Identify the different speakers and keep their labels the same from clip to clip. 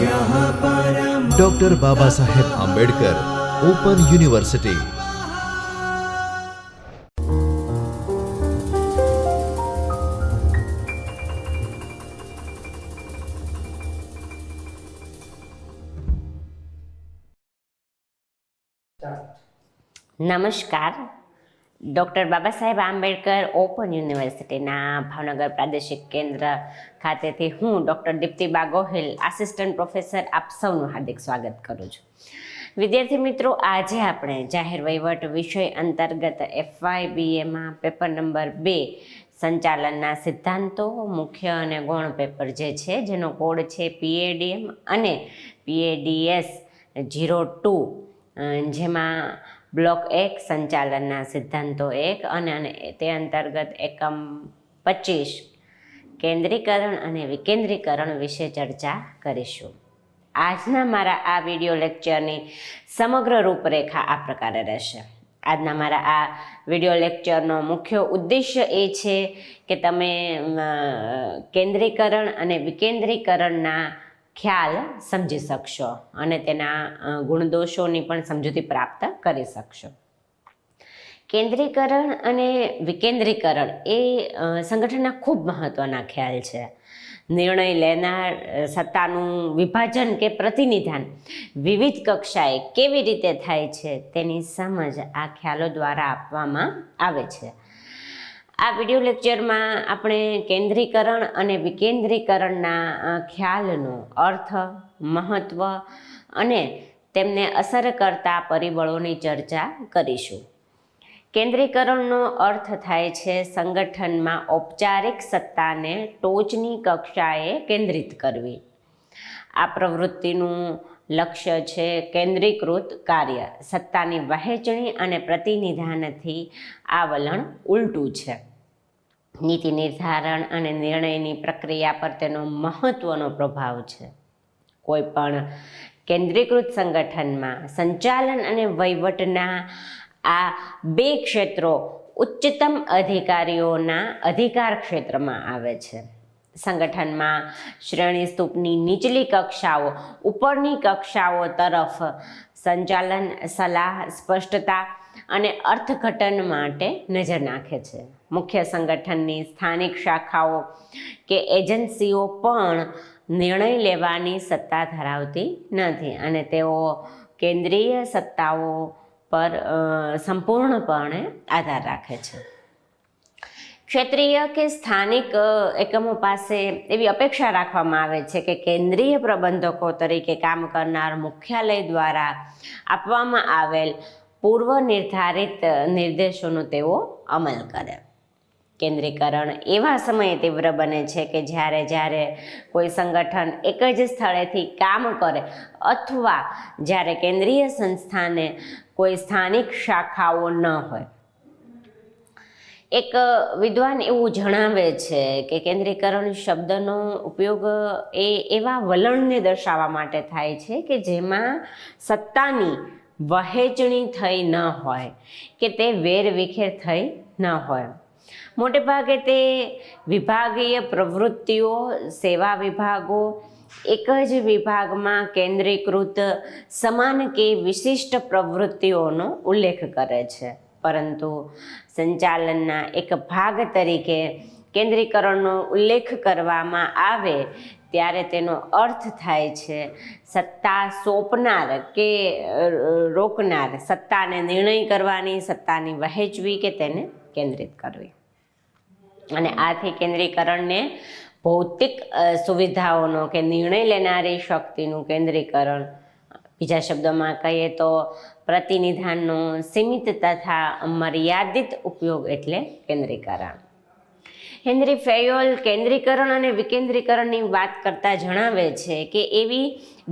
Speaker 1: Doctor Baba Saheb Ambedkar open university.
Speaker 2: નમસ્કાર. Doctor Baba Saheb Ambedkar open યુનિવર્સિટીના ભાવનગર પ્રાદેશિક કેન્દ્ર ખાતેથી હું ડૉક્ટર દીપ્તિબા ગોહિલ આસિસ્ટન્ટ પ્રોફેસર આપ સૌનું હાર્દિક સ્વાગત કરું છું. વિદ્યાર્થી મિત્રો, આજે આપણે જાહેર વહીવટ વિષય અંતર્ગત FYBAમાં પેપર નંબર 2 સંચાલનના સિદ્ધાંતો મુખ્ય અને ગૌણ પેપર જે છે, જેનો કોડ છે PADM અને PADS 02, જેમાં બ્લોક 1 સંચાલનના સિદ્ધાંતો 1 અને તે અંતર્ગત એકમ 25 કેન્દ્રીકરણ અને વિકેન્દ્રીકરણ વિશે ચર્ચા કરીશું. આજના મારા આ વિડીયો લેક્ચરની સમગ્ર રૂપરેખા આ પ્રકારે રહેશે. આજના મારા આ વિડીયો લેક્ચરનો મુખ્ય ઉદ્દેશ્ય એ છે કે તમે કેન્દ્રીકરણ અને વિકેન્દ્રીકરણના ખ્યાલ સમજી શકશો અને તેના ગુણદોષોની પણ સમજૂતી પ્રાપ્ત કરી શકશો. કેન્દ્રીકરણ અને વિકેન્દ્રીકરણ એ સંગઠનના ખૂબ મહત્ત્વના ખ્યાલ છે. નિર્ણય લેનાર સત્તાનું વિભાજન કે પ્રતિનિધાન વિવિધ કક્ષાએ કેવી રીતે થાય છે તેની સમજ આ ખ્યાલો દ્વારા આપવામાં આવે છે. આ વિડીયો લેક્ચરમાં આપણે કેન્દ્રીકરણ અને વિકેન્દ્રીકરણના ખ્યાલનો અર્થ, મહત્ત્વ અને તેમને અસર કરતા પરિબળોની ચર્ચા કરીશું. કેન્દ્રીકરણનો અર્થ થાય છે સંગઠનમાં ઔપચારિક સત્તાને ટોચની કક્ષાએ કેન્દ્રિત કરવી. આ પ્રવૃત્તિનું લક્ષ્ય છે કેન્દ્રીકૃત કાર્ય. સત્તાની વહેંચણી અને પ્રતિનિધાનથી આ વલણ ઉલટું છે. નીતિ નિર્ધારણ અને નિર્ણયની પ્રક્રિયા પર તેનો મહત્ત્વનો પ્રભાવ છે. કોઈ પણ કેન્દ્રીકૃત સંગઠનમાં સંચાલન અને વહીવટના આ બે ક્ષેત્રો ઉચ્ચતમ અધિકારીઓના અધિકાર ક્ષેત્રમાં આવે છે. સંગઠનમાં શ્રેણી સ્તૂપની નીચલી કક્ષાઓ ઉપરની કક્ષાઓ તરફ સંચાલન, સલાહ, સ્પષ્ટતા અને અર્થઘટન માટે નજર નાખે છે. મુખ્ય સંગઠનની સ્થાનિક શાખાઓ કે એજન્સીઓ પણ નિર્ણય લેવાની સત્તા ધરાવતી નથી અને તેઓ કેન્દ્રીય સત્તાઓ પર સંપૂર્ણપણે આધાર રાખે છે. ક્ષેત્રીય કે સ્થાનિક એકમો પાસે એવી અપેક્ષા રાખવામાં આવે છે કે કેન્દ્રીય પ્રબંધકો તરીકે કામ કરનાર મુખ્યાલય દ્વારા આપવામાં આવેલ પૂર્વ નિર્ધારિત નિર્દેશોનો તેઓ અમલ કરે. કેન્દ્રીકરણ એવા સમયે તીવ્ર બને છે કે જ્યારે કોઈ સંગઠન એક જ સ્થળેથી કામ કરે અથવા જ્યારે કેન્દ્રીય સંસ્થાને કોઈ સ્થાનિક શાખાઓ ન હોય. એક વિદ્વાન એવું જણાવે છે કે કેન્દ્રીકરણ શબ્દનો ઉપયોગ એ એવા વલણને દર્શાવવા માટે થાય છે કે જેમાં સત્તાની વહેંચણી થઈ ન હોય કે તે વેરવિખેર થઈ ન હોય. મોટે ભાગે તે વિભાગીય પ્રવૃત્તિઓ, સેવા વિભાગો એક જ વિભાગમાં કેન્દ્રીકૃત સમાન કે વિશિષ્ટ પ્રવૃત્તિઓનો ઉલ્લેખ કરે છે. પરંતુ સંચાલનના એક ભાગ તરીકે કેન્દ્રીકરણનો ઉલ્લેખ કરવામાં આવે ત્યારે તેનો અર્થ થાય છે સત્તા સોંપનાર કે રોકનાર, સત્તાને નિર્ણય કરવાની, સત્તાની વહેંચવી કે તેને કેન્દ્રિત કરવી. અને આથી કેન્દ્રીકરણને ભૌતિક સુવિધાઓનો કે નિર્ણય લેનારી શક્તિનું કેન્દ્રીકરણ, બીજા શબ્દોમાં કહીએ તો પ્રતિનિધાનનો સીમિત તથા મર્યાદિત ઉપયોગ એટલે કેન્દ્રીકરણ. હેનરી ફેયોલ કેન્દ્રીકરણ અને વિકેન્દ્રીકરણની વાત કરતા જણાવે છે કે એવી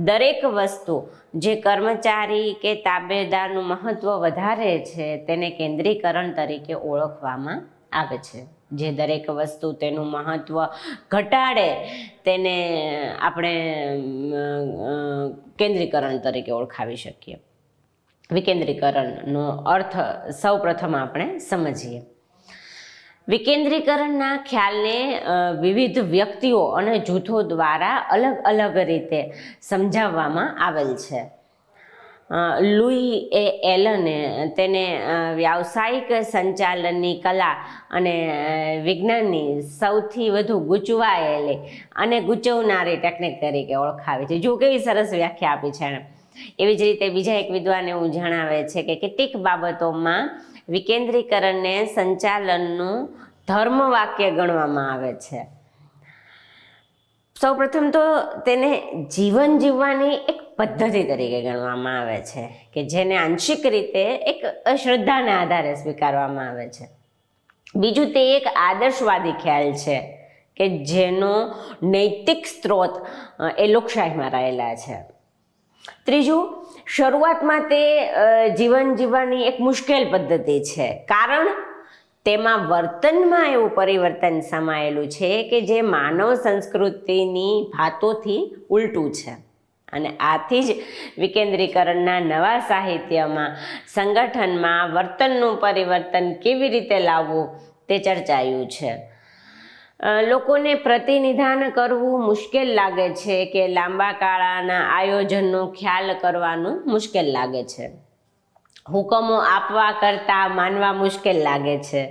Speaker 2: દરેક વસ્તુ જે કર્મચારી કે તાબેદારનું મહત્ત્વ વધારે છે તેને કેન્દ્રીકરણ તરીકે ઓળખવામાં આવે છે. જે દરેક વસ્તુ તેનું મહત્ત્વ ઘટાડે તેને આપણે કેન્દ્રીકરણ તરીકે ઓળખાવી શકીએ. વિકેન્દ્રીકરણનો અર્થ સૌ પ્રથમ આપણે સમજીએ. વિકેન્દ્રીકરણના ખ્યાલને વિવિધ વ્યક્તિઓ અને જૂથો દ્વારા અલગ અલગ રીતે સમજાવવામાં આવેલ છે. લુઈ એ એલને તેને વ્યાવસાયિક સંચાલનની કલા અને વિજ્ઞાનની સૌથી વધુ ગૂંચવાયેલી અને ગૂંચવનારી ટેકનિક તરીકે ઓળખાવી છે. જો કેવી સરસ વ્યાખ્યા આપી છે એણે. એવી જ રીતે બીજા એક વિદ્વાન એવું જણાવે છે કે કેટલીક બાબતોમાં વિકેન્દ્રીકરણને સંચાલનનું ધર્મવાક્ય ગણવામાં આવે છે. સૌપ્રથમ તો તેને જીવન જીવવાની એક પદ્ધતિ તરીકે ગણવામાં આવે છે કે જેને આંશિક રીતે એક શ્રદ્ધાના આધારે સ્વીકારવામાં આવે છે. બીજું, તે એક આદર્શવાદી ખ્યાલ છે કે જેનો નૈતિક સ્ત્રોત એ લોકશાહીમાં રહેલા છે. ત્રીજું, શરૂઆતમાં તે જીવન જીવવાની એક મુશ્કેલ પદ્ધતિ છે, કારણ તેમાં વર્તનમાં એવું પરિવર્તન સમાયેલું છે કે જે માનવ સંસ્કૃતિની ભાતોથી ઉલટું છે. અને આથી જ વિકેન્દ્રીકરણના નવા સાહિત્યમાં સંગઠનમાં વર્તનનું પરિવર્તન કેવી રીતે લાવવું તે ચર્ચાયું છે. લોકોને પ્રતિનિધાન કરવું મુશ્કેલ લાગે છે કે લાંબા ગાળાના આયોજનનો ખ્યાલ કરવાનું મુશ્કેલ લાગે છે. હુકમો આપવા કરતાં માનવા મુશ્કેલ લાગે છે.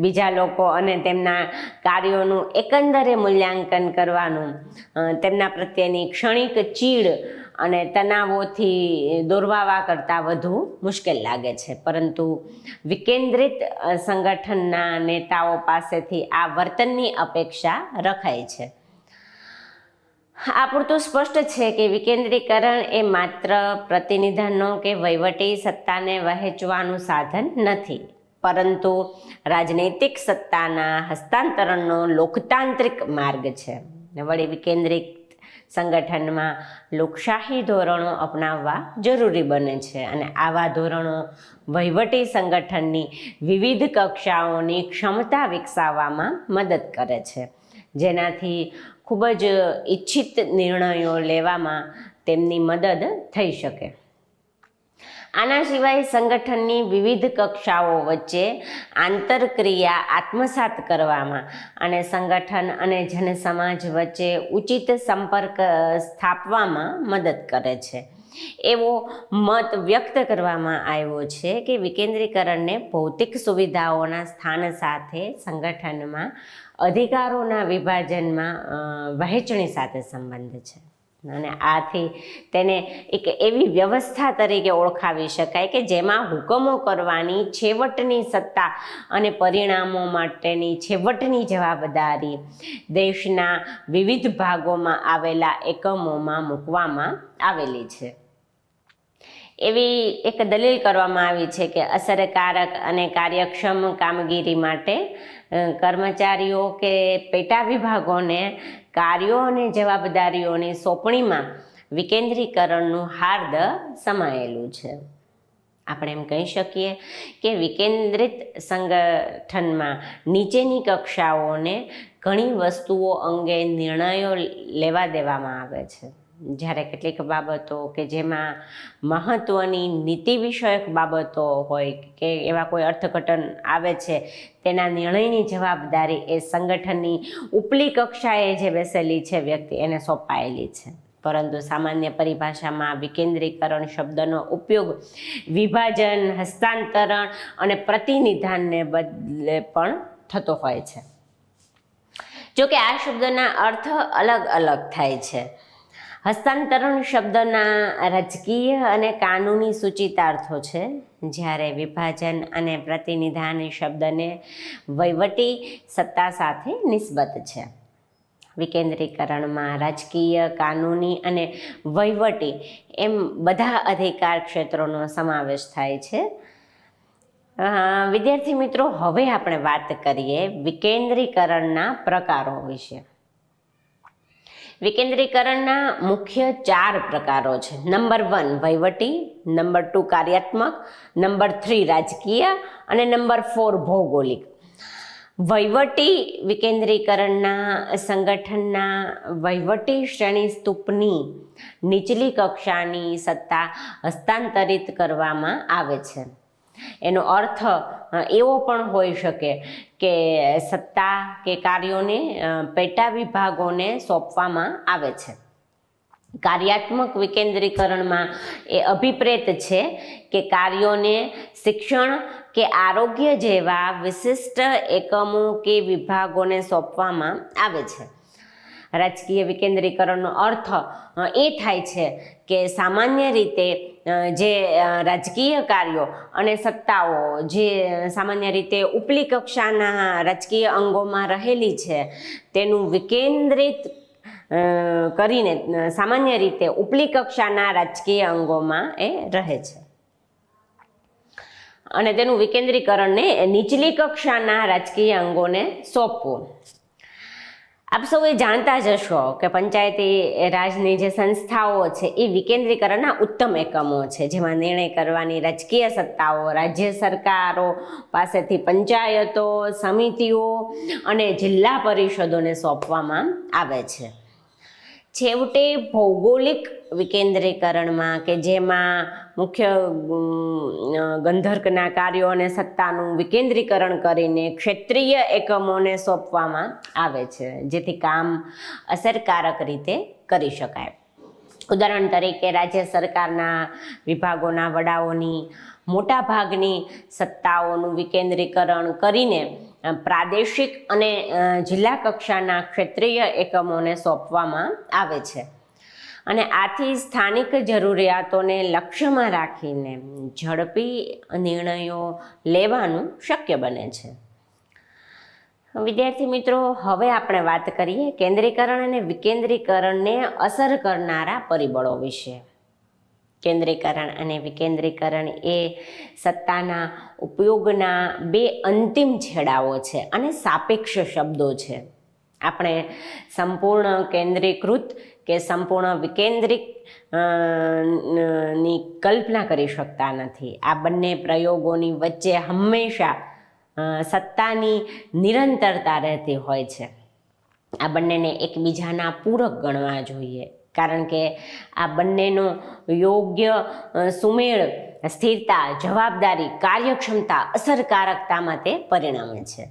Speaker 2: બીજા લોકો અને તેમના કાર્યોનું એકંદરે મૂલ્યાંકન કરવાનું તેમના પ્રત્યેની ક્ષણિક ચીડ અને તણાવોથી દોરવાવા કરતાં વધુ મુશ્કેલ લાગે છે. પરંતુ વિકેન્દ્રિત સંગઠનના નેતાઓ પાસેથી આ વર્તનની અપેક્ષા રખાય છે. આ પૂરતું સ્પષ્ટ છે કે વિકેન્દ્રીકરણ એ માત્ર પ્રતિનિધાનનો કે વહીવટી સત્તાને વહેંચવાનું સાધન નથી, પરંતુ રાજનૈતિક સત્તાના હસ્તાંતરણનો લોકતાંત્રિક માર્ગ છે. વળી વિકેન્દ્રિત સંગઠનમાં લોકશાહી ધોરણો અપનાવવા જરૂરી બને છે અને આવા ધોરણો વહીવટી સંગઠનની વિવિધ કક્ષાઓની ક્ષમતા વિકસાવવામાં મદદ કરે છે, જેનાથી ખૂબ જ ઈચ્છિત નિર્ણયો લેવામાં તેમની મદદ થઈ શકે. આના સિવાય સંગઠનની વિવિધ કક્ષાઓ વચ્ચે આંતરક્રિયા આત્મસાત કરવામાં અને સંગઠન અને જનસમાજ વચ્ચે ઉચિત સંપર્ક સ્થાપવામાં મદદ કરે છે. એવો મત વ્યક્ત કરવામાં આવ્યો છે કે વિકેન્દ્રીકરણને ભૌતિક સુવિધાઓના સ્થાન સાથે સંગઠનમાં અધિકારોના વિભાજનમાં વહેંચણી સાથે સંબંધ છે. અને આથી તેને એક એવી વ્યવસ્થા તરીકે ઓળખાવી શકાય કે જેમાં હુકમો કરવાની છેવટની સત્તા અને પરિણામો માટેની છેવટની જવાબદારી દેશના વિવિધ ભાગોમાં આવેલા એકમોમાં મૂકવામાં આવેલી છે. એવી એક દલીલ કરવામાં આવી છે કે અસરકારક અને કાર્યક્ષમ કામગીરી માટે કર્મચારીઓ કે પેટા વિભાગોને કાર્યો અને જવાબદારીઓની સોંપણીમાં વિકેન્દ્રીકરણનું હાર્દ સમાયેલું છે. આપણે એમ કહી શકીએ કે વિકેન્દ્રિત સંગઠનમાં નીચેની કક્ષાઓને ઘણી વસ્તુઓ અંગે નિર્ણયો લેવા દેવામાં આવે છે, જ્યારે કેટલીક બાબતો કે જેમાં મહત્ત્વની નીતિ વિષયક બાબતો હોય કે એવા કોઈ અર્થઘટન આવે છે તેના નિર્ણયની જવાબદારી એ સંગઠનની ઉપલી કક્ષાએ જે બેસેલી છે વ્યક્તિ એને સોંપાયેલી છે. પરંતુ સામાન્ય પરિભાષામાં વિકેન્દ્રીકરણ શબ્દનો ઉપયોગ વિભાજન, હસ્તાંતરણ અને પ્રતિનિધાનને બદલે પણ થતો હોય છે. જોકે આ શબ્દના અર્થ અલગ અલગ થાય છે. હસ્તાંતરણ શબ્દના રાજકીય અને કાનૂની સૂચિતાર્થો છે, જ્યારે વિભાજન અને પ્રતિનિધાન શબ્દને વહીવટી સત્તા સાથે નિસ્બત છે. વિકેન્દ્રીકરણમાં રાજકીય, કાનૂની અને વહીવટી એમ બધા અધિકાર ક્ષેત્રોનો સમાવેશ થાય છે. વિદ્યાર્થી મિત્રો, હવે આપણે વાત કરીએ વિકેન્દ્રીકરણના પ્રકારો વિશે. વિકેન્દ્રીકરણના મુખ્ય 4 પ્રકારો છે. નંબર 1 વહીવટી, નંબર 2 કાર્યાત્મક, નંબર 3 રાજકીય અને નંબર 4 ભૌગોલિક. વહીવટી વિકેન્દ્રીકરણના સંગઠનના વહીવટી શ્રેણી સ્તૂપની નીચલી કક્ષાની સત્તા હસ્તાંતરિત કરવામાં આવે છે. એનો અર્થ એવો પણ હોઈ શકે કે સત્તા કે કાર્યોને પેટા વિભાગોને સોંપવામાં આવે છે. કાર્યાત્મક વિકેન્દ્રીકરણમાં એ અભિપ્રેત છે કે કાર્યોને શિક્ષણ કે આરોગ્ય જેવા વિશિષ્ટ એકમો કે વિભાગોને સોંપવામાં આવે છે. રાજકીય વિકેન્દ્રીકરણનો અર્થ એ થાય છે કે સામાન્ય રીતે જે રાજકીય કાર્યો અને સત્તાઓ જે સામાન્ય રીતે ઉપલી કક્ષાના રાજકીય અંગોમાં રહેલી છે તેનું વિકેન્દ્રિત કરીને સામાન્ય રીતે ઉપલી કક્ષાના રાજકીય અંગોમાં એ રહે છે અને તેનું વિકેન્દ્રીકરણને નીચલી કક્ષાના રાજકીય અંગોને સોંપવું. આપ સૌ એ જાણતા જ હશો કે પંચાયતી રાજની જે સંસ્થાઓ છે એ વિકેન્દ્રીકરણના ઉત્તમ એકમો છે, જેમાં નિર્ણય કરવાની રાજકીય સત્તાઓ રાજ્ય સરકારો પાસેથી પંચાયતો, સમિતિઓ અને જિલ્લા પરિષદોને સોંપવામાં આવે છે. છેવટે ભૌગોલિક વિકેન્દ્રીકરણમાં કે જેમાં મુખ્ય ગંધર્કના કાર્યો અને સત્તાનું વિકેન્દ્રીકરણ કરીને ક્ષેત્રીય એકમોને સોંપવામાં આવે છે, જેથી કામ અસરકારક રીતે કરી શકાય. ઉદાહરણ તરીકે રાજ્ય સરકારના વિભાગોના વડાઓની મોટા ભાગની સત્તાઓનું વિકેન્દ્રીકરણ કરીને પ્રાદેશિક અને જિલ્લા કક્ષાના ક્ષેત્રીય એકમોને સોંપવામાં આવે છે અને આથી સ્થાનિક જરૂરિયાતોને લક્ષ્યમાં રાખીને ઝડપી નિર્ણયો લેવાનું શક્ય બને છે. વિદ્યાર્થી મિત્રો, હવે આપણે વાત કરીએ કેન્દ્રીકરણ અને વિકેન્દ્રીકરણને અસર કરનારા પરિબળો વિશે. કેન્દ્રીકરણ અને વિકેન્દ્રીકરણ એ સત્તાના ઉપયોગના બે અંતિમ છેડાઓ છે અને સાપેક્ષ શબ્દો છે. આપણે સંપૂર્ણ કેન્દ્રીકૃત કે સંપૂર્ણ વિકેન્દ્રિત ની કલ્પના કરી શકતા નથી. આ બંને પ્રયોગોની વચ્ચે હંમેશા સત્તાની નિરંતરતા રહેતી હોય છે. આ બંનેને એકબીજાના પૂરક ગણવા જોઈએ, કારણ કે આ બંનેનો યોગ્ય સુમેળ સ્થિરતા, જવાબદારી, કાર્યક્ષમતા, અસરકારકતામાં તે પરિણમે છે.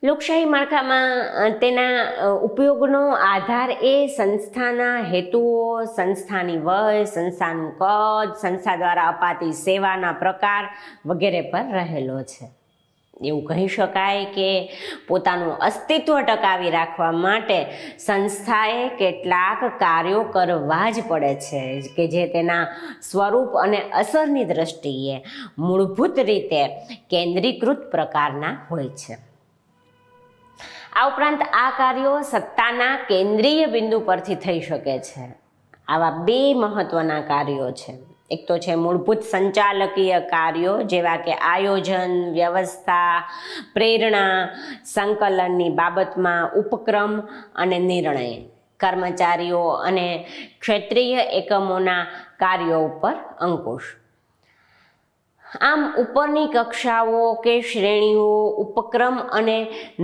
Speaker 2: લોકશાહી માળખામાં તેના ઉપયોગનો આધાર એ સંસ્થાના હેતુઓ, સંસ્થાની વય, સંસ્થાનું કદ, સંસ્થા દ્વારા અપાતી સેવાના પ્રકાર વગેરે પર રહેલો છે. એવું કહી શકાય કે પોતાનું અસ્તિત્વ ટકાવી રાખવા માટે સંસ્થાએ કેટલાક કાર્યો કરવા જ પડે છે કે જે તેના સ્વરૂપ અને અસરની દ્રષ્ટિએ મૂળભૂત રીતે કેન્દ્રીકૃત પ્રકારના હોય છે. આ ઉપરાંત આ કાર્યો સત્તાના કેન્દ્રીય બિંદુ પરથી થઈ શકે છે. આવા બે મહત્વના કાર્યો છે. એક તો છે મૂળભૂત સંચાલકીય કાર્યો જેવા કે આયોજન, વ્યવસ્થા, પ્રેરણા, સંકલનની બાબતમાં ઉપક્રમ અને નિર્ણય, કર્મચારીઓ અને ક્ષેત્રીય એકમોના કાર્યો ઉપર અંકુશ. આમ ઉપરની કક્ષાઓ કે શ્રેણીઓ ઉપક્રમ અને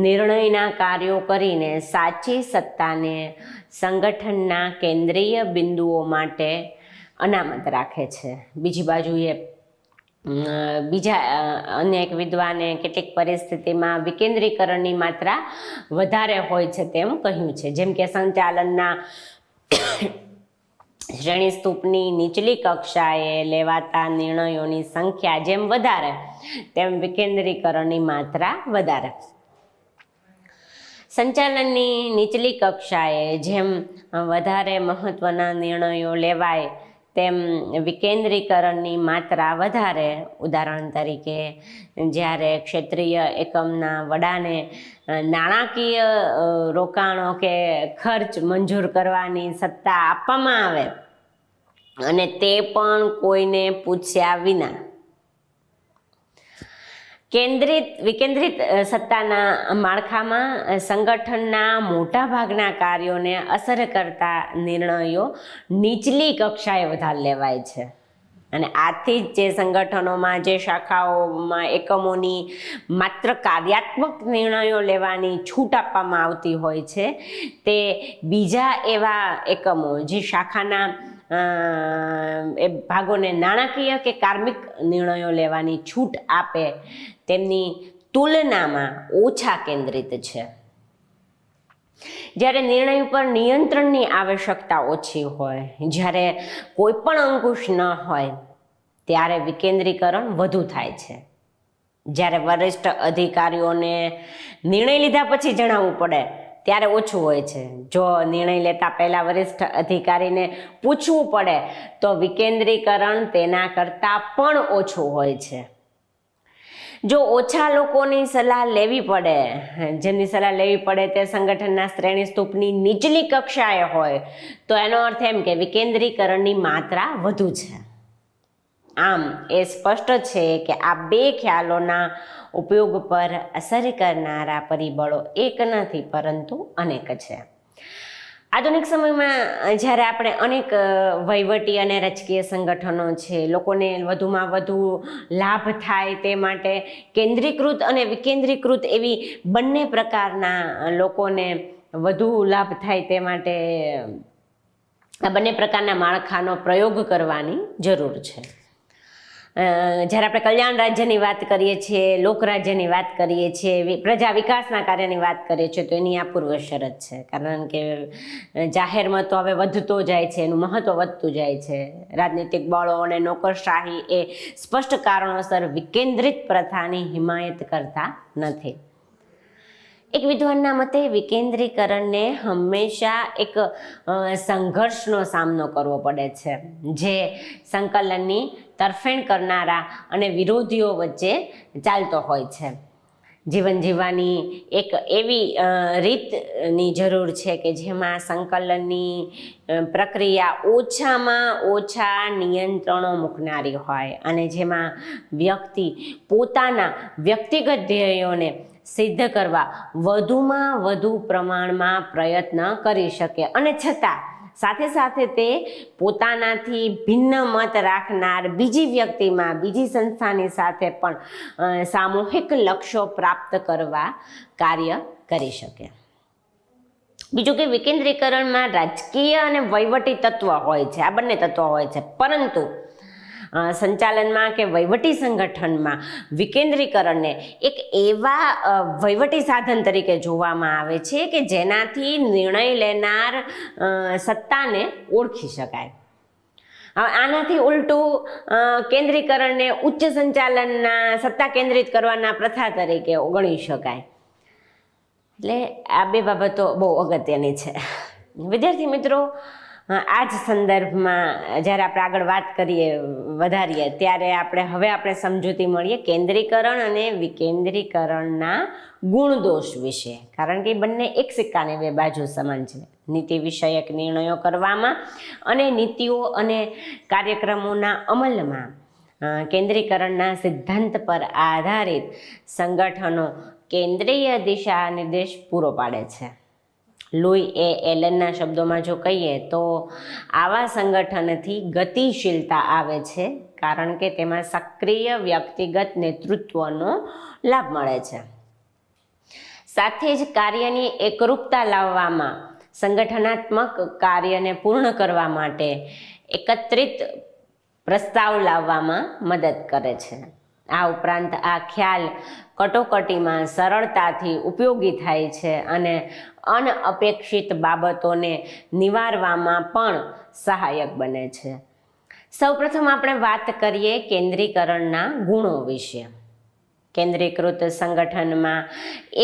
Speaker 2: નિર્ણયના કાર્યો કરીને સાચી સત્તાને સંગઠનના કેન્દ્રીય બિંદુઓ માટે અનામત રાખે છે. બીજી બાજુએ બીજા અન્ય એક વિદ્વાને કેટલીક પરિસ્થિતિમાં વિકેન્દ્રીકરણની માત્રા વધારે હોય છે તેમ કહ્યું છે. જેમ કે સંચાલનના શ્રેણી સ્તૂપની નીચલી કક્ષાએ લેવાતા નિર્ણયોની સંખ્યા જેમ વધારે તેમ વિકેન્દ્રીકરણની માત્રા વધારે. સંચાલનની નીચલી કક્ષાએ જેમ વધારે મહત્વના નિર્ણયો લેવાય તેમ વિકેન્દ્રીકરણની માત્રા વધારે. ઉદાહરણ તરીકે જ્યારે ક્ષેત્રીય એકમના વડાને નાણાકીય રોકાણો કે ખર્ચ મંજૂર કરવાની સત્તા આપવામાં આવે અને તે પણ કોઈને પૂછ્યા વિના. વિકેન્દ્રિત સત્તાના માળખામાં સંગઠનના મોટા ભાગના કાર્યોને અસર કરતા નિર્ણયો નીચલી કક્ષાએ વધારે લેવાય છે અને આથી જ જે સંગઠનોમાં, જે શાખાઓમાં એકમોની માત્ર કાર્યાત્મક નિર્ણયો લેવાની છૂટ આપવામાં આવતી હોય છે તે બીજા એવા એકમો જે શાખાના એ ભાગોને નાણાકીય કે કાર્મિક નિર્ણયો લેવાની છૂટ આપે તેમની તુલનામાં ઓછા કેન્દ્રિત છે. જ્યારે નિર્ણય ઉપર નિયંત્રણની આવશ્યકતા ઓછી હોય, જ્યારે કોઈ પણ અંકુશ ન હોય, ત્યારે વિકેન્દ્રીકરણ વધુ થાય છે. જ્યારે વરિષ્ઠ અધિકારીઓને નિર્ણય લીધા પછી જણાવવું પડે ત્યારે ઓછું હોય છે. જો નિર્ણય લેતા પહેલા વરિષ્ઠ અધિકારીને પૂછવું પડે તો વિકેન્દ્રીકરણ તેના કરતાં પણ ઓછું હોય છે. જો ઓછા લોકોની સલાહ લેવી પડે, જેમની સલાહ લેવી પડે તે સંગઠનના શ્રેણી સ્તૂપની નીચલી કક્ષાએ હોય, તો એનો અર્થ એમ કે વિકેન્દ્રીકરણની માત્રા વધુ છે. આમ એ સ્પષ્ટ છે કે આ બે ખ્યાલોના ઉપયોગ પર અસર કરનારા પરિબળો એક નથી પરંતુ અનેક છે. આધુનિક સમયમાં જ્યારે આપણે અનેક વહીવટી અને રાજકીય સંગઠનો છે, લોકોને વધુમાં વધુ લાભ થાય તે માટે કેન્દ્રીકૃત અને વિકેન્દ્રીકૃત એવી બંને પ્રકારના લોકોને વધુ લાભ થાય તે માટે આ બંને પ્રકારના માળખાનો પ્રયોગ કરવાની જરૂર છે. જ્યારે આપણે કલ્યાણ રાજ્યની વાત કરીએ છીએ, લોકરાજ્યની વાત કરીએ છીએ, પ્રજા વિકાસના કાર્યની વાત કરીએ છીએ, તો એની આ પૂર્વ શરત છે. કારણ કે જાહેર મતો હવે વધતો જાય છે, એનું મહત્વ વધતું જાય છે. રાજનીતિક બળો અને નોકરશાહી એ સ્પષ્ટ કારણોસર વિકેન્દ્રિત પ્રથાની હિમાયત કરતા નથી. એક વિદ્વાનના મતે વિકેન્દ્રીકરણને હંમેશા એક સંઘર્ષનો સામનો કરવો પડે છે, જે સંકલનની તરફેણ કરનારા અને વિરોધીઓ વચ્ચે ચાલતો હોય છે. જીવન જીવવાની એક એવી રીતની જરૂર છે કે જેમાં સંકલનની પ્રક્રિયા ઓછામાં ઓછા નિયંત્રણો મૂકનારી હોય અને જેમાં વ્યક્તિ પોતાના વ્યક્તિગત ધ્યેયોને સિદ્ધ કરવા વધુમાં વધુ પ્રમાણમાં પ્રયત્ન કરી શકે અને છતાં સાથે સાથે તે પોતાનાથી ભિન્ન મત રાખનાર બીજી વ્યક્તિમાં, બીજી સંસ્થાની સાથે પણ સામૂહિક લક્ષ્યો પ્રાપ્ત કરવા કાર્ય કરી શકે. બીજું કે વિકેન્દ્રીકરણમાં રાજકીય અને વહીવટી તત્વ હોય છે, આ બંને તત્વો હોય છે, પરંતુ સંચાલનમાં કે વહીવટી સંગઠનમાં વિકેન્દ્રીકરણને એક એવા વહીવટી સાધન તરીકે જોવામાં આવે છે કે જેનાથી નિર્ણય લેનાર સત્તાને ઓળખી શકાય. હવે આનાથી ઉલટું કેન્દ્રીકરણને ઉચ્ચ સંચાલનના સત્તા કેન્દ્રિત કરવાના પ્રથા તરીકે ગણી શકાય. એટલે આ બે બાબતો બહુ અગત્યની છે. વિદ્યાર્થી મિત્રો, આ જ સંદર્ભમાં જ્યારે આપણે આગળ વાત કરીએ, વધારીએ, ત્યારે આપણે સમજૂતી મળીએ કેન્દ્રીકરણ અને વિકેન્દ્રીકરણના ગુણદોષ વિશે. કારણ કે બંને એક સિક્કાની બે બાજુ સમાન છે. નીતિ વિષયક નિર્ણયો કરવામાં અને નીતિઓ અને કાર્યક્રમોના અમલમાં કેન્દ્રીકરણના સિદ્ધાંત પર આધારિત સંગઠનો કેન્દ્રીય દિશા નિર્દેશ પૂરો પાડે છે. લુઈ એ એલનના શબ્દોમાં જો કહીએ તો આવા સંગઠનથી ગતિશીલતા આવે છે, કારણ કે તેમાં સક્રિય વ્યક્તિગત નેતૃત્વનો લાભ મળે છે. સાથે જ કાર્યની એકરૂપતા લાવવામાં, સંગઠનાત્મક કાર્યને પૂર્ણ કરવા માટે એકત્રિત પ્રસ્તાવ લાવવામાં મદદ કરે છે. આ ઉપરાંત આ ખ્યાલ કટોકટીમાં સરળતાથી ઉપયોગી થાય છે અને અનઅપેક્ષિત બાબતોને નિવારવામાં પણ સહાયક બને છે. સૌપ્રથમ આપણે વાત કરીએ કેન્દ્રીકરણના ગુણો વિશે. કેન્દ્રીકૃત સંગઠનમાં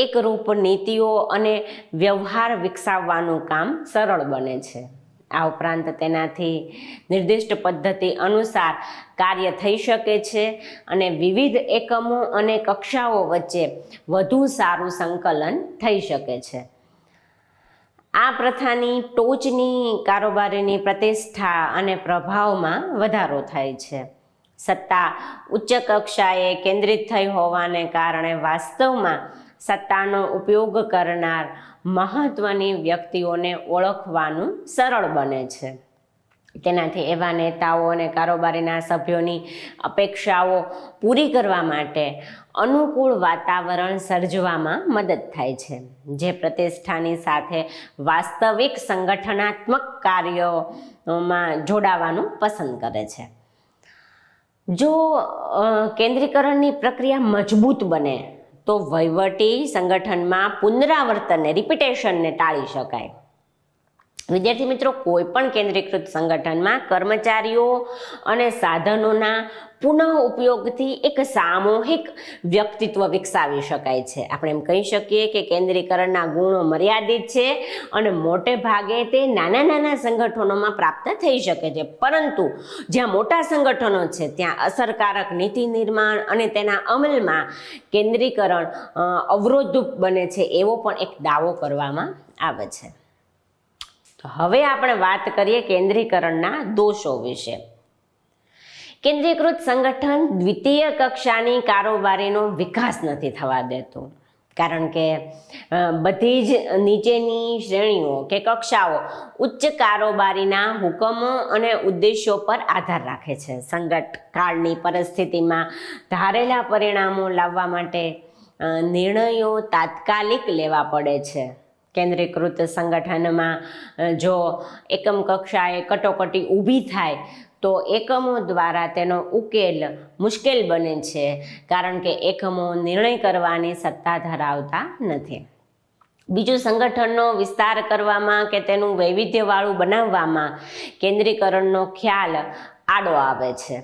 Speaker 2: એકરૂપ નીતિઓ અને વ્યવહાર વિકસાવવાનું કામ સરળ બને છે. આ ઉપરાંત તેનાથી નિર્દિષ્ટ પદ્ધતિ અનુસાર કાર્ય થઈ શકે છે અને વિવિધ એકમો અને કક્ષાઓ વચ્ચે વધુ સારું સંકલન થઈ શકે છે. આ પ્રથાની ટોચની કારોબારીની પ્રતિષ્ઠા અને પ્રભાવમાં વધારો થાય છે. સત્તા ઉચ્ચ કક્ષાએ કેન્દ્રિત થઈ હોવાને કારણે વાસ્તવમાં સત્તાનો ઉપયોગ કરનાર મહત્વની વ્યક્તિઓને ઓળખવાનું સરળ બને છે. તેનાથી એવા નેતાઓ અને કારોબારીના સભ્યોની અપેક્ષાઓ પૂરી કરવા માટે અનુકૂળ વાતાવરણ સર્જવામાં મદદ થાય છે, જે પ્રતિષ્ઠાની સાથે વાસ્તવિક સંગઠનાત્મક કાર્યોમાં જોડાવાનું પસંદ કરે છે. જો કેન્દ્રીકરણની પ્રક્રિયા મજબૂત બને તો વહીવટી સંગઠનમાં પુનરાવર્તનને, રિપીટેશનને ટાળી શકાય. વિદ્યાર્થી મિત્રો, કોઈ પણ કેન્દ્રીકૃત સંગઠનમાં કર્મચારીઓ અને સાધનોના પુનઃ ઉપયોગથી એક સામૂહિક વ્યક્તિત્વ વિકસાવી શકાય છે. આપણે એમ કહી શકીએ કે કેન્દ્રીકરણના ગુણો મર્યાદિત છે અને મોટે ભાગે તે નાના નાના સંગઠનોમાં પ્રાપ્ત થઈ શકે છે, પરંતુ જ્યાં મોટા સંગઠનો છે ત્યાં અસરકારક નીતિ નિર્માણ અને તેના અમલમાં કેન્દ્રીકરણ અવરોધરૂપ બને છે, એવો પણ એક દાવો કરવામાં આવે છે. તો હવે આપણે વાત કરીએ કેન્દ્રીકરણના દોષો વિશે. કેન્દ્રીકૃત સંગઠન દ્વિતીય કક્ષાની કારોબારીનો વિકાસ નથી થવા દેતું, કારણ કે બધી જ નીચેની શ્રેણીઓ કે કક્ષાઓ ઉચ્ચ કારોબારીના હુકમો અને ઉદ્દેશો પર આધાર રાખે છે. સંકટકાળની પરિસ્થિતિમાં ધારેલા પરિણામો લાવવા માટે નિર્ણયો તાત્કાલિક લેવા પડે છે. કેન્દ્રીકૃત સંગઠનમાં જો એકમ કક્ષાએ કટોકટી ઊભી થાય તો એકમો દ્વારા તેનો ઉકેલ મુશ્કેલ બને છે, કારણ કે એકમો નિર્ણય કરવાની સત્તા ધરાવતા નથી. બીજું, સંગઠનનો વિસ્તાર કરવામાં કે તેનું વૈવિધ્યવાળું બનાવવામાં કેન્દ્રીકરણનો ખ્યાલ આડો આવે છે.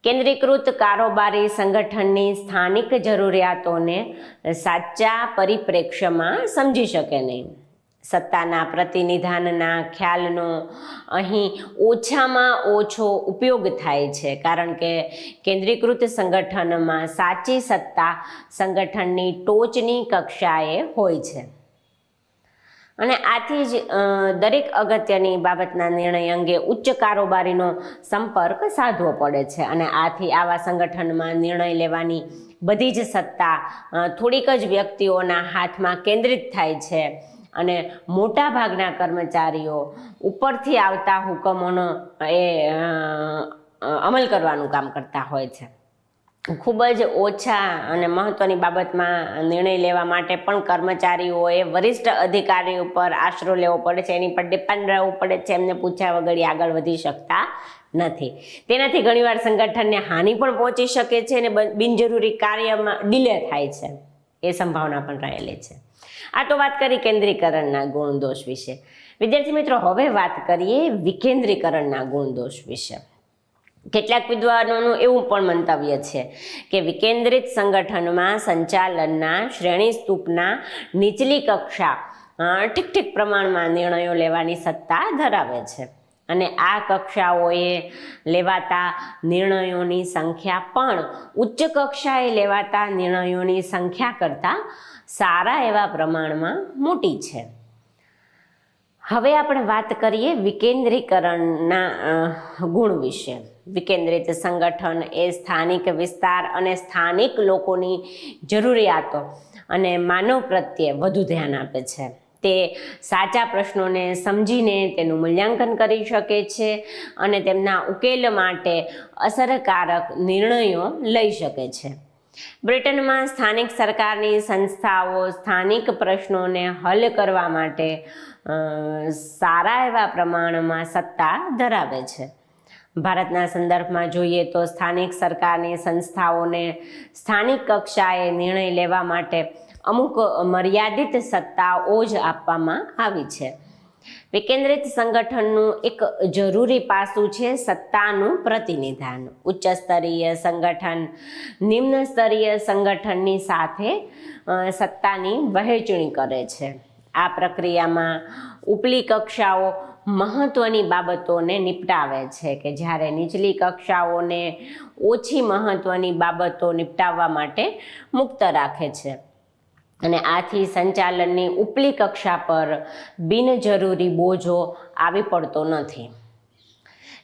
Speaker 2: કેન્દ્રીકૃત કારોબારી સંગઠનની સ્થાનિક જરૂરિયાતોને સાચા પરિપ્રેક્ષ્યમાં સમજી શકે નહીં. સત્તાના પ્રતિનિધાનના ખ્યાલનો અહીં ઓછામાં ઓછો ઉપયોગ થાય છે, કારણ કે કેન્દ્રીકૃત સંગઠનમાં સાચી સત્તા સંગઠનની ટોચની કક્ષાએ હોય છે. અને આથી જ દરેક અગત્યની બાબતના નિર્ણય અંગે ઉચ્ચ કારોબારીનો સંપર્ક સાધવો પડે છે, અને આથી આવા સંગઠનમાં નિર્ણય લેવાની બધી જ સત્તા થોડીક જ વ્યક્તિઓના હાથમાં કેન્દ્રિત થાય છે, અને મોટા ભાગના કર્મચારીઓ ઉપરથી આવતા હુકમોનો અમલ કરવાનું કામ કરતા હોય છે. ખૂબ જ ઓછા અને મહત્ત્વની બાબતમાં નિર્ણય લેવા માટે પણ કર્મચારીઓએ વરિષ્ઠ અધિકારી ઉપર આશરો લેવો પડે છે, એની પર ડિપેન્ડ રહેવું પડે છે, એમને પૂછ્યા વગર આગળ વધી શકતા નથી. તેનાથી ઘણીવાર સંગઠનને હાનિ પણ પહોંચી શકે છે અને બિનજરૂરી કાર્યમાં ડિલે થાય છે, એ સંભાવના પણ રહેલી છે. આ તો વાત કરી કેન્દ્રીકરણના ગુણ દોષ વિશે. વિદ્યાર્થી મિત્રો, હવે વાત કરીએ વિકેન્દ્રીકરણના ગુણ દોષ વિશે. કેટલાક વિદ્વાનોનું એવું પણ મંતવ્ય છે કે વિકેન્દ્રિત સંગઠનમાં સંચાલનના શ્રેણી સ્તૂપના નીચલી કક્ષા ઠીક પ્રમાણમાં નિર્ણયો લેવાની સત્તા ધરાવે છે, અને આ કક્ષાઓએ લેવાતા નિર્ણયોની સંખ્યા પણ ઉચ્ચ કક્ષાએ લેવાતા નિર્ણયોની સંખ્યા કરતાં સારા એવા પ્રમાણમાં મોટી છે. હવે આપણે વાત કરીએ વિકેન્દ્રીકરણના ગુણ વિશે. વિકેન્દ્રિત સંગઠન એ સ્થાનિક વિસ્તાર અને સ્થાનિક લોકોની જરૂરિયાતો અને માનવ પ્રત્યે વધુ ધ્યાન આપે છે. તે સાચા પ્રશ્નોને સમજીને તેનું મૂલ્યાંકન કરી શકે છે અને તેમના ઉકેલ માટે અસરકારક નિર્ણયો લઈ શકે છે. બ્રિટનમાં સ્થાનિક સરકારની સંસ્થાઓ સ્થાનિક પ્રશ્નોને હલ કરવા માટે સારા એવા પ્રમાણમાં સત્તા ધરાવે છે. ભારતના સંદર્ભમાં જોઈએ તો સ્થાનિક સરકારની સંસ્થાઓને સ્થાનિક કક્ષાએ નિર્ણય લેવા માટે અમુક મર્યાદિત સત્તાઓ જ આપવામાં આવી છે. વિકેન્દ્રિત સંગઠનનું એક જરૂરી પાસું છે સત્તાનું પ્રતિનિધાન. ઉચ્ચ સ્તરીય સંગઠન નિમ્ન સ્તરીય સંગઠનની સાથે સત્તાની વહેંચણી કરે છે. આ પ્રક્રિયામાં ઉપલી કક્ષાઓ મહત્વની બાબતોને નિપટાવે છે, કે જ્યારે નીચલી કક્ષાઓને ઓછી મહત્વની બાબતો નિપટાવવા માટે મુક્ત રાખે છે, અને આથી સંચાલનની ઉપલી કક્ષા પર બિનજરૂરી બોજો આવી પડતો નથી.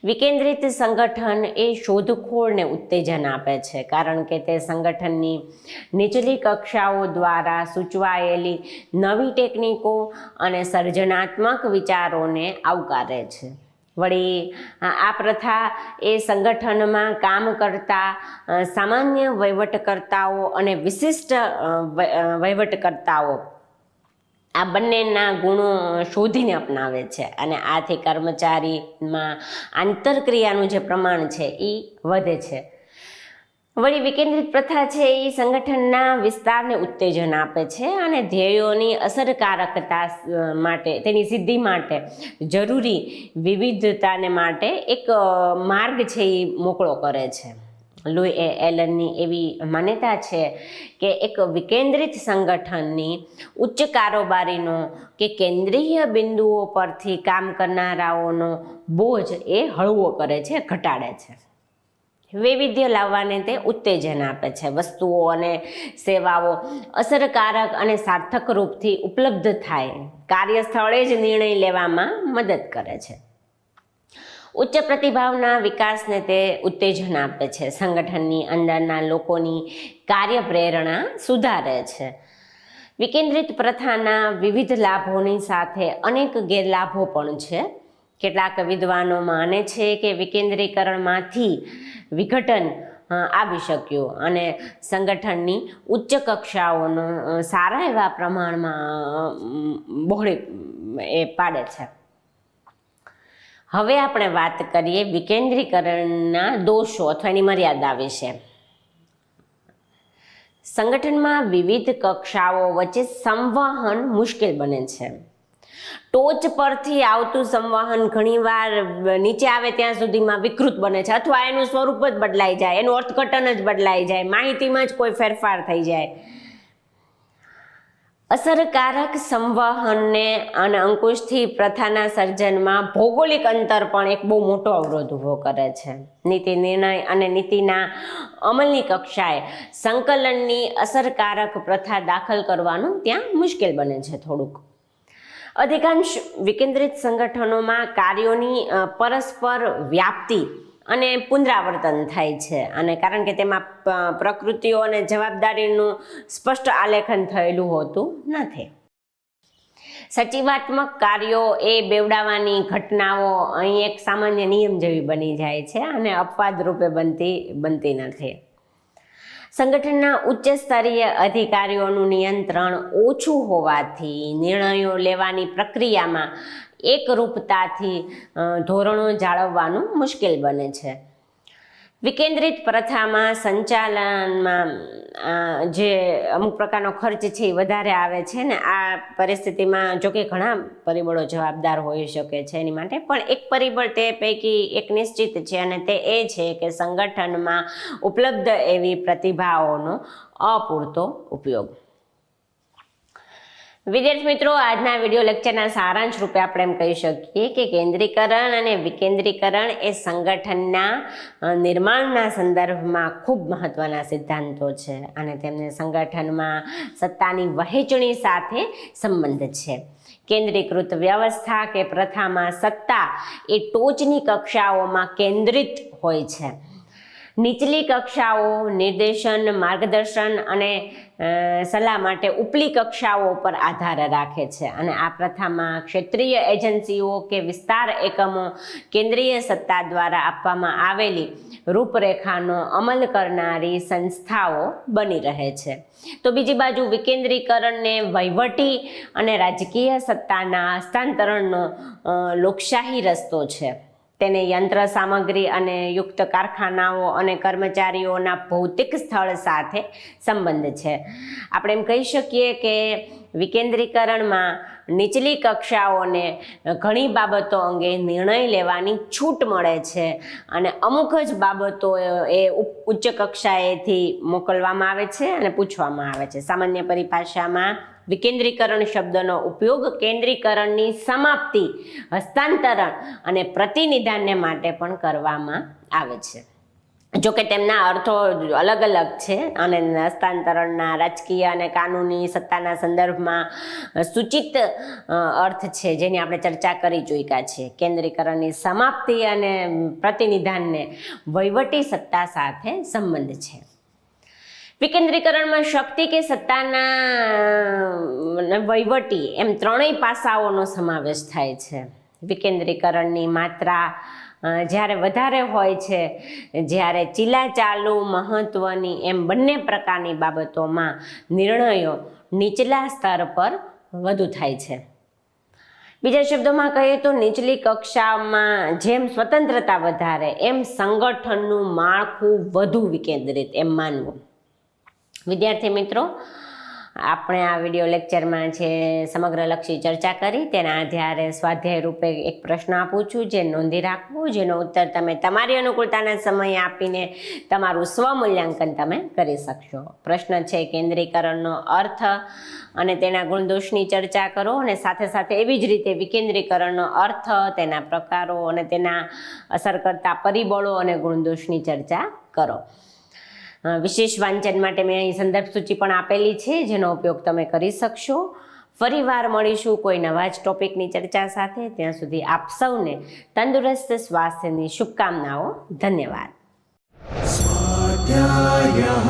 Speaker 2: વિકેન્દ્રિત સંગઠન એ શોધખોળને ઉત્તેજન આપે છે, કારણ કે તે સંગઠનની નીચલી કક્ષાઓ દ્વારા સૂચવાયેલી નવી ટેકનિકો અને સર્જનાત્મક વિચારોને આવકારે છે. વળી આ પ્રથા એ સંગઠનમાં કામ કરતા સામાન્ય વહીવટકર્તાઓ અને વિશિષ્ટ વહીવટકર્તાઓ આ બંનેના ગુણો શોધીને અપનાવે છે અને આથી કર્મચારીમાં આંતરક્રિયાનું જે પ્રમાણ છે એ વધે છે. વળી વિકેન્દ્રિત પ્રથા છે એ સંગઠનના વિસ્તારને ઉત્તેજન આપે છે અને ધ્યેયોની અસરકારકતા માટે, તેની સિદ્ધિ માટે જરૂરી વિવિધતાને માટે એક માર્ગ છે એ મોકળો કરે છે. લુઈ એ એલનની એવી માન્યતા છે કે એક વિકેન્દ્રિત સંગઠનની ઉચ્ચ કારોબારીનો કે કેન્દ્રીય બિંદુઓ પરથી કામ કરનારાઓનો બોજ એ હળવો કરે છે, ઘટાડે છે. વૈવિધ્ય લાવવાને તે ઉત્તેજન આપે છે. વસ્તુઓ અને સેવાઓ અસરકારક અને સાર્થક રૂપથી ઉપલબ્ધ થાય, કાર્યસ્થળે જ નિર્ણય લેવામાં મદદ કરે છે. ઉચ્ચ પ્રતિભાવના વિકાસને તે ઉત્તેજન આપે છે. સંગઠનની અંદરના લોકોની કાર્યપ્રેરણા સુધારે છે. વિકેન્દ્રિત પ્રથાના વિવિધ લાભોની સાથે અનેક ગેરલાભો પણ છે. કેટલાક વિદ્વાનો માને છે કે વિકેન્દ્રીકરણમાંથી વિઘટન આવી શક્યું અને સંગઠનની ઉચ્ચ કક્ષાઓનો સારા એવા પ્રમાણમાં બહોળી પાડે છે. હવે આપણે વાત કરીએ વિકેન્દ્રીકરણના દોષો અથવા એની મર્યાદા વિશે. સંગઠનમાં વિવિધ કક્ષાઓ વચ્ચે સંવહન મુશ્કેલ બને છે. ટોચ પરથી આવતું સંવહન ઘણીવાર નીચે આવે ત્યાં સુધીમાં વિકૃત બને છે અથવા એનું સ્વરૂપ જ બદલાઈ જાય, એનું અર્થઘટન જ બદલાઈ જાય, માહિતીમાં જ કોઈ ફેરફાર થઈ જાય. અસરકારક સંવહનને અને અંકુશથી પ્રથાના સર્જનમાં ભૌગોલિક અંતર પણ એક બહુ મોટો અવરોધ ઊભો કરે છે. નીતિ નિર્ણય અને નીતિના અમલની કક્ષાએ સંકલનની અસરકારક પ્રથા દાખલ કરવાનું ત્યાં મુશ્કેલ બને છે થોડુંક. અધિકાંશ વિકેન્દ્રિત સંગઠનોમાં કાર્યોની પરસ્પર વ્યાપ્તિ અને પુનરાવર્તન થાય છે અને કારણ કે તેમાં પ્રકૃતિઓ અને જવાબદારીનું સ્પષ્ટ આલેખન થયેલું હોતું નથી. સચિવાત્મક કાર્યો એ બેવડાવવાની ઘટનાઓ અહીં એક સામાન્ય નિયમ જેવી બની જાય છે અને અપવાદ રૂપે બનતી નથી. સંગઠનના ઉચ્ચ સ્તરીય અધિકારીઓનું નિયંત્રણ ઓછું હોવાથી નિર્ણયો લેવાની પ્રક્રિયામાં એકરૂપતાથી ધોરણો જાળવવાનું મુશ્કેલ બને છે. વિકેન્દ્રિત પ્રથામાં સંચાલનમાં જે અમુક પ્રકારનો ખર્ચ છે એ વધારે આવે છે ને આ પરિસ્થિતિમાં જોકે ઘણા પરિબળો જવાબદાર હોઈ શકે છે એની માટે, પણ એક પરિબળ તે પૈકી એક નિશ્ચિત છે અને તે એ છે કે સંગઠનમાં ઉપલબ્ધ એવી પ્રતિભાઓનો અપૂરતો ઉપયોગ. વિદ્યાર્થી મિત્રો, આજના વિડીયો લેક્ચરના સારાંશ રૂપે આપણે એમ કહી શકીએ કે કેન્દ્રીકરણ અને વિકેન્દ્રીકરણ એ સંગઠનના નિર્માણના સંદર્ભમાં ખૂબ મહત્વના સિદ્ધાંતો છે અને તેમને સંગઠનમાં સત્તાની વહેંચણી સાથે સંબંધ છે. કેન્દ્રીકૃત વ્યવસ્થા કે પ્રથામાં સત્તા એ ટોચની કક્ષાઓમાં કેન્દ્રિત હોય છે. નીચલી કક્ષાઓ નિર્દેશન, માર્ગદર્શન અને સલાહ માટે ઉપલી કક્ષાઓ પર આધાર રાખે છે અને આ પ્રથામાં ક્ષેત્રીય એજન્સીઓ કે વિસ્તાર એકમો કેન્દ્રીય સત્તા દ્વારા આપવામાં આવેલી રૂપરેખાનો અમલ કરનારી સંસ્થાઓ બની રહે છે. તો બીજી બાજુ વિકેન્દ્રીકરણને વહીવટી અને રાજકીય સત્તાના હસ્તાંતરણનો લોકશાહી રસ્તો છે. તેને યંત્ર સામગ્રી અને યુક્ત કારખાનાઓ અને કર્મચારીઓના ભૌતિક સ્થળ સાથે સંબંધ છે. આપણે એમ કહી શકીએ કે વિકેન્દ્રીકરણમાં નીચલી કક્ષાઓને ઘણી બાબતો અંગે નિર્ણય લેવાની છૂટ મળે છે અને અમુક જ બાબતો એ ઉચ્ચ કક્ષાએથી મોકલવામાં આવે છે અને પૂછવામાં આવે છે. સામાન્ય પરિભાષામાં વિકેન્દ્રીકરણ શબ્દનો ઉપયોગ કેન્દ્રીકરણની સમાપ્તિ, હસ્તાંતરણ અને પ્રતિનિધાનને માટે પણ કરવામાં આવે છે. જોકે તેમના અર્થો અલગ અલગ છે અને હસ્તાંતરણના રાજકીય અને કાનૂની સત્તાના સંદર્ભમાં સૂચિત અર્થ છે જેની આપણે ચર્ચા કરી ચૂક્યા છે. કેન્દ્રીકરણની સમાપ્તિ અને પ્રતિનિધાનને વહીવટી સત્તા સાથે સંબંધ છે. વિકેન્દ્રીકરણમાં શક્તિ કે સત્તાના વહીવટી એમ ત્રણેય પાસાઓનો સમાવેશ થાય છે. વિકેન્દ્રીકરણની માત્રા જ્યારે વધારે હોય છે, જ્યારે ચીલાચાલુ મહત્ત્વની એમ બંને પ્રકારની બાબતોમાં નિર્ણયો નીચલા સ્તર પર વધુ થાય છે. બીજા શબ્દોમાં કહીએ તો નીચલી કક્ષામાં જેમ સ્વતંત્રતા વધારે એમ સંગઠનનું માળખું વધુ વિકેન્દ્રિત એમ માનવું. વિદ્યાર્થી મિત્રો, આપણે આ વિડીયો લેક્ચરમાં છે સમગ્રલક્ષી ચર્ચા કરી, તેના આધારે સ્વાધ્યાય રૂપે એક પ્રશ્ન આપું છું, જે નોંધી રાખવું, જેનો ઉત્તર તમે તમારી અનુકૂળતાના સમયે આપીને તમારું સ્વમૂલ્યાંકન તમે કરી શકશો. પ્રશ્ન છે કેન્દ્રીકરણનો અર્થ અને તેના ગુણદોષની ચર્ચા કરો, અને સાથે સાથે એવી જ રીતે વિકેન્દ્રીકરણનો અર્થ, તેના પ્રકારો અને તેના અસર કરતા પરિબળો અને ગુણદોષની ચર્ચા કરો. વિશેષ વાંચન માટે મેં અહીં સંદર્ભ સૂચિ પણ આપેલી છે, જેનો ઉપયોગ તમે કરી શકશો. ફરી વાર મળીશું કોઈ નવા જ ટોપિકની ચર્ચા સાથે. ત્યાં સુધી આપ સૌને તંદુરસ્ત સ્વાસ્થ્યની શુભકામનાઓ. ધન્યવાદ.
Speaker 3: स्वाध्यायः